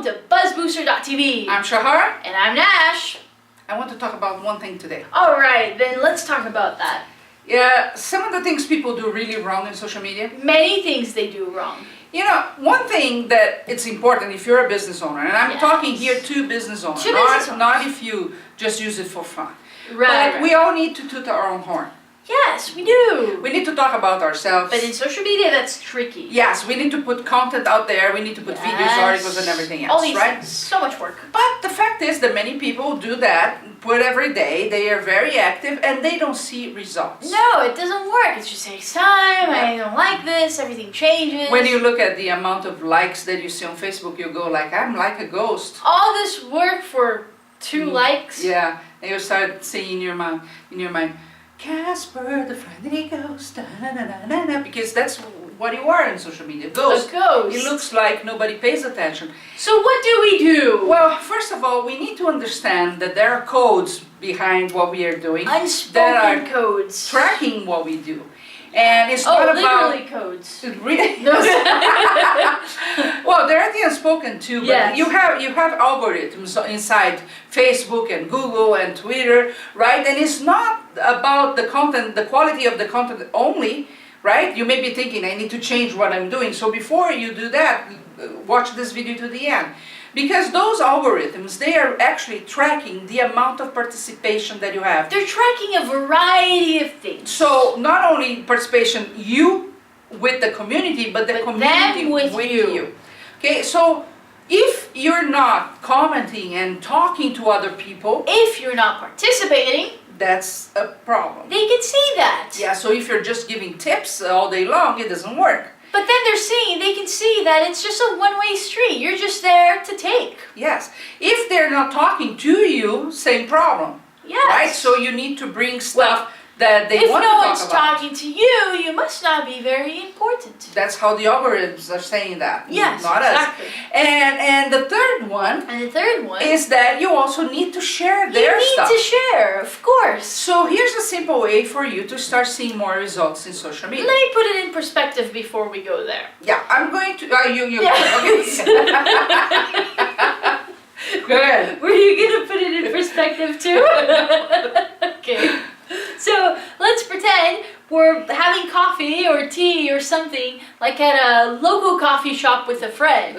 to BuzzBooster.tv. I'm Shahar. And I'm Nash. I want to talk about one thing today. Alright, then let's talk about that. Yeah, some of the things people do really wrong in social media. Many things they do wrong. You know, one thing that it's important if you're a business owner, and I'm talking here to business owners, not if you just use it for fun. But we all need to toot our own horn. Yes, we do. We need to talk about ourselves. But in social media, that's tricky. Yes, we need to put content out there. We need to put videos, articles, and everything else, all these things. So much work. But the fact is that many people do that, put every day. They are very active, and they don't see results. No, it doesn't work. It just takes time. I don't like this. Everything changes. When you look at the amount of likes that you see on Facebook, you go like, I'm like a ghost. All this work for 2 likes. Yeah, and you start saying in your mind, Casper, the friendly ghost, because that's what you are in social media, ghost. A ghost. It looks like nobody pays attention. So what do we do? Well, first of all, we need to understand that there are codes behind what we are doing. Unspoken codes. Tracking what we do. And it's not about... literally codes. Really? Well, there are the unspoken too, but you have algorithms inside Facebook and Google and Twitter, right? And it's not about the content, the quality of the content only, right? You may be thinking, I need to change what I'm doing. So before you do that, watch this video to the end. Because those algorithms, they are actually tracking the amount of participation that you have. They're tracking a variety of things. So not only participation you with the community, but the community with you. Okay, so if you're not commenting and talking to other people, if you're not participating, that's a problem. They can see that. Yeah, so if you're just giving tips all day long, it doesn't work. But then they can see that it's just a one-way street. You're just there to take. Yes. If they're not talking to you, same problem. Yes. Right? So you need to bring stuff that they want to talk about. If no one's talking to you, you must not be very important. That's how the algorithms are saying that. Yes, not exactly. us. And the third one. Is that you also need to share their stuff. You need to share, of course. So here's a simple way for you to start seeing more results in social media. Let me put it in perspective before we go there. Yeah, I'm going to. You. Yes. Okay. Good. Were you gonna put it in perspective too? Okay. So let's pretend we're having coffee or tea or something, like at a local coffee shop with a friend,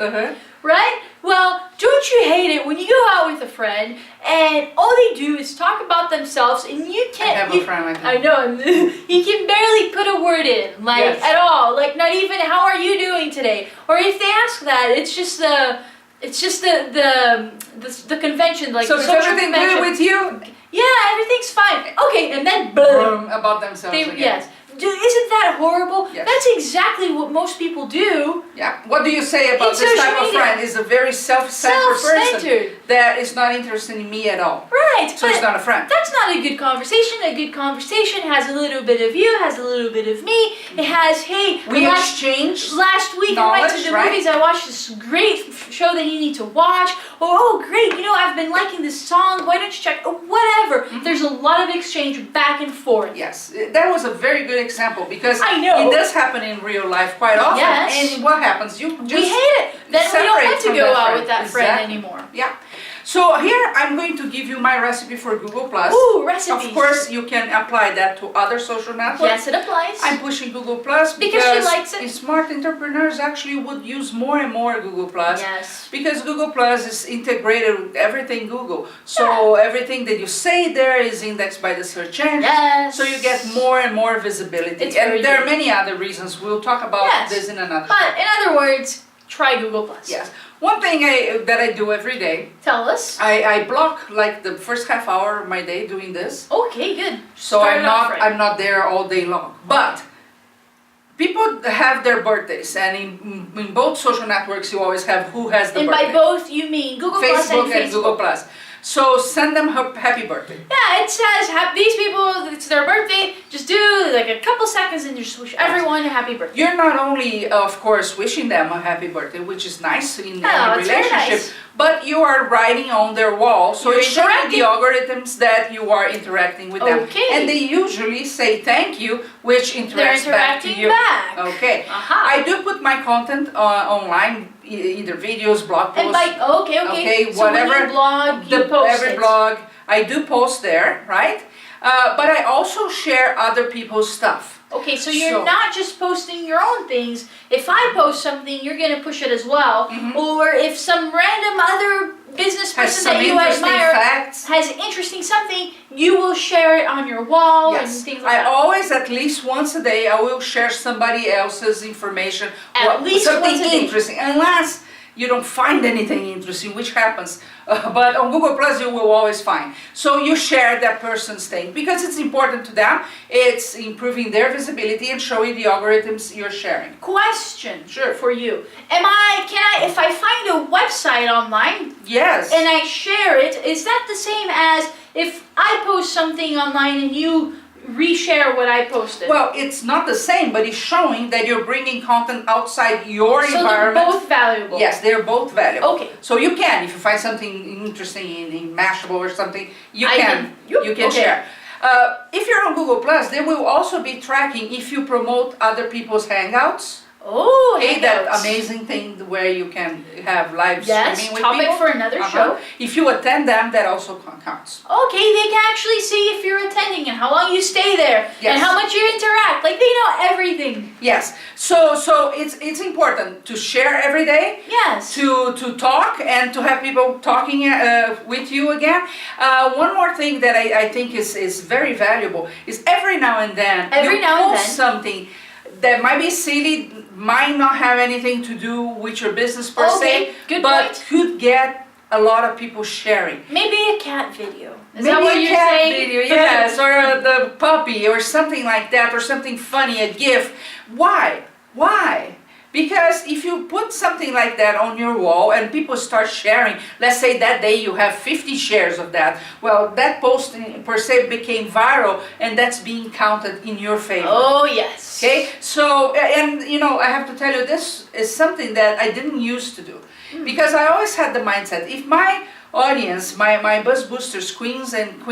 right? Well, don't you hate it when you go out with a friend and all they do is talk about themselves and you can't... I have a friend like that. I know. You can barely put a word in, like at all. Like not even, how are you doing today? Or if they ask that, it's just the... It's just the convention, like so social everything convention. Good with you? Yeah, everything's fine. Okay, and then boom. About themselves again. Yes. Isn't that horrible? Yes. That's exactly what most people do. Yeah. What do you say about this type of friend? Is a very self-centered person that is not interested in me at all. Right. So it's not a friend. That's not a good conversation. A good conversation has a little bit of you, has a little bit of me. It has, hey, we exchange last week I went to the movies, I watched this great show that you need to watch. Or, oh, great, you know, I've been liking this song. Why don't you check? Or whatever. There's a lot of exchange back and forth. Yes. That was a very good example because I know. It does happen in real life quite often. Yes. And what happens? You just we hate it. Then we don't want to go out with that friend anymore. Yeah. So here I'm going to give you my recipe for Google+. Ooh, recipes. Of course, you can apply that to other social networks. Yes, it applies. I'm pushing Google+, because she likes it. Smart entrepreneurs actually would use more and more Google+. Yes. Because Google+ is integrated with everything Google. So everything that you say there is indexed by the search engine. Yes. So you get more and more visibility. And there are many other reasons. We'll talk about this in another show. But in other words, try Google+. Yes. One thing that I do every day. Tell us. I block like the first half hour of my day doing this. Okay, good. So I'm not there all day long. But people have their birthdays, and in both social networks you always have who has the birthday. And by both you mean Google Facebook and Google+. So send them happy birthday. Yeah, it says these people, it's their birthday. Just do like a couple seconds and just wish everyone a happy birthday. You're not only, of course, wishing them a happy birthday, which is nice in any relationship, but you are writing on their wall. So it's showing the algorithms that you are interacting with them. And they usually say thank you which interacts back to you. Back. Okay. I do put my content online, either videos, blog posts. And okay. So whatever. when you blog, you post every blog, I do post there, right? But I also share other people's stuff. Okay, so you're not just posting your own things. If I post something, you're going to push it as well. Or if some random other business person that you admire has interesting something, you will share it on your wall and things like that. I always, at least once a day, I will share somebody else's information. At least something once a day. interesting. Unless you don't find anything interesting, which happens. But on Google Plus, you will always find. So you share that person's thing because it's important to them. It's improving their visibility and showing the algorithms you're sharing. Question for you. If I find a website online and I share it, is that the same as if I post something online and you reshare what I posted? Well, it's not the same, but it's showing that you're bringing content outside your environment. So they're both valuable? Yes, they're both valuable. Okay. So you can, if you find something interesting in Mashable or something, you can share. If you're on Google Plus, they will also be tracking if you promote other people's Hangouts. Hangouts. That amazing thing where you can have live streaming with topic people. for another show. If you attend them, that also counts. Okay, they can actually see if you're attending and how long you stay there and how much you interact. Like, they know everything. Yes. So it's important to share every day. Yes. To talk and to have people talking with you again. One more thing that I think is very valuable is every now and then you post something that might be silly, might not have anything to do with your business per se, but could get a lot of people sharing. Maybe a cat video. Is that what you're saying? Video, yes, or the puppy or something like that, or something funny, a GIF. Why? Because if you put something like that on your wall and people start sharing, let's say that day you have 50 shares of that, well, that post per se became viral and that's being counted in your favor. Oh, yes. Okay, so, and I have to tell you, this is something that I didn't used to do. Because I always had the mindset, if my audience, my BuzzBoosters, queens and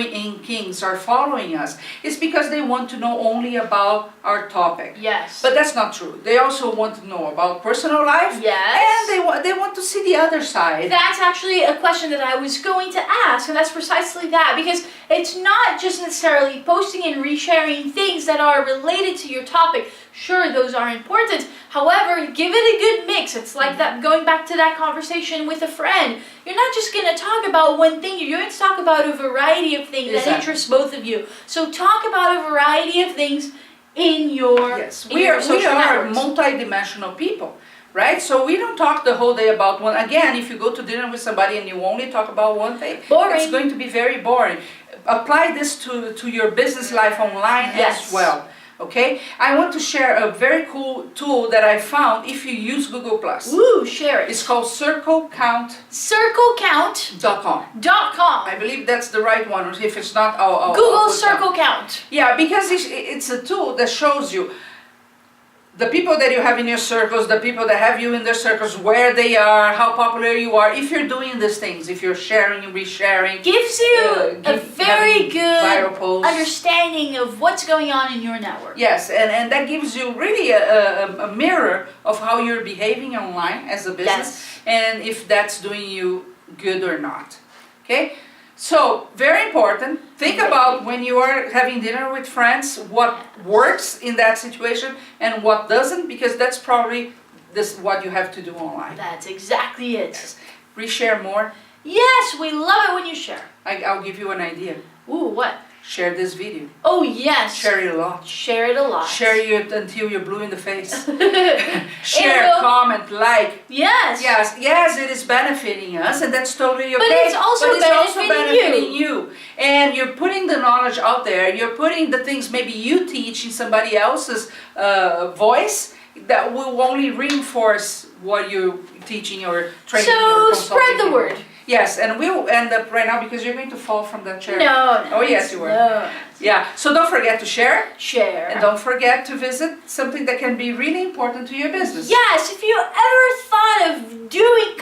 kings are following us, it's because they want to know only about our topic. Yes. But that's not true. They also want to know about personal life. Yes. And they want to see the other side. That's actually a question that I was going to ask, and that's precisely that, because it's not just necessarily posting and resharing things that are related to your topic. Sure, those are important. However, give it a good mix. It's like that, going back to that conversation with a friend. You're not just going to talk about one thing. You're going to talk about a variety of things that interest both of you. So talk about a variety of things in your we are networks. Multi-dimensional people. Right? So we don't talk the whole day about one. Again, if you go to dinner with somebody and you only talk about one thing, it's going to be very boring. Apply this to your business life online as well. Okay? I want to share a very cool tool that I found if you use Google+. Ooh, share it. It's called CircleCount.com. CircleCount.com. I believe that's the right one. If it's not, I'll Google Circle Count. Yeah, because it's a tool that shows you the people that you have in your circles, the people that have you in their circles, where they are, how popular you are, if you're doing these things, if you're sharing and resharing. Gives you a very good understanding of what's going on in your network. Yes, and that gives you really a mirror of how you're behaving online as a business, and if that's doing you good or not. Okay? So, very important, think about when you are having dinner with friends, what works in that situation and what doesn't, because that's probably what you have to do online. That's exactly it. Yes. Reshare more. Yes, we love it when you share. I'll give you an idea. Ooh, what? Share this video. Oh, yes. Share it a lot. Share it a lot. Share it until you're blue in the face. Share, comment, like. Yes. Yes, it is benefiting us, and that's totally okay. But it's also benefiting you. And you're putting the knowledge out there. You're putting the things maybe you teach in somebody else's voice that will only reinforce what you're teaching or training. So spread the word. Yes, and we'll end up right now because you're going to fall from that chair. No. Oh, yes, you were. No. Yeah, so don't forget to share. Share. And don't forget to visit something that can be really important to your business. Yes, if you ever thought of doing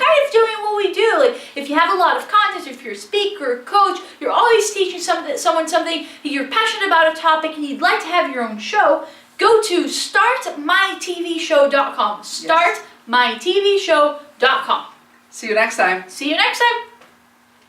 what we do, like if you have a lot of content, if you're a speaker, coach, you're always teaching someone something, you're passionate about a topic and you'd like to have your own show, go to startmytvshow.com. Startmytvshow.com. See you next time. See you next time.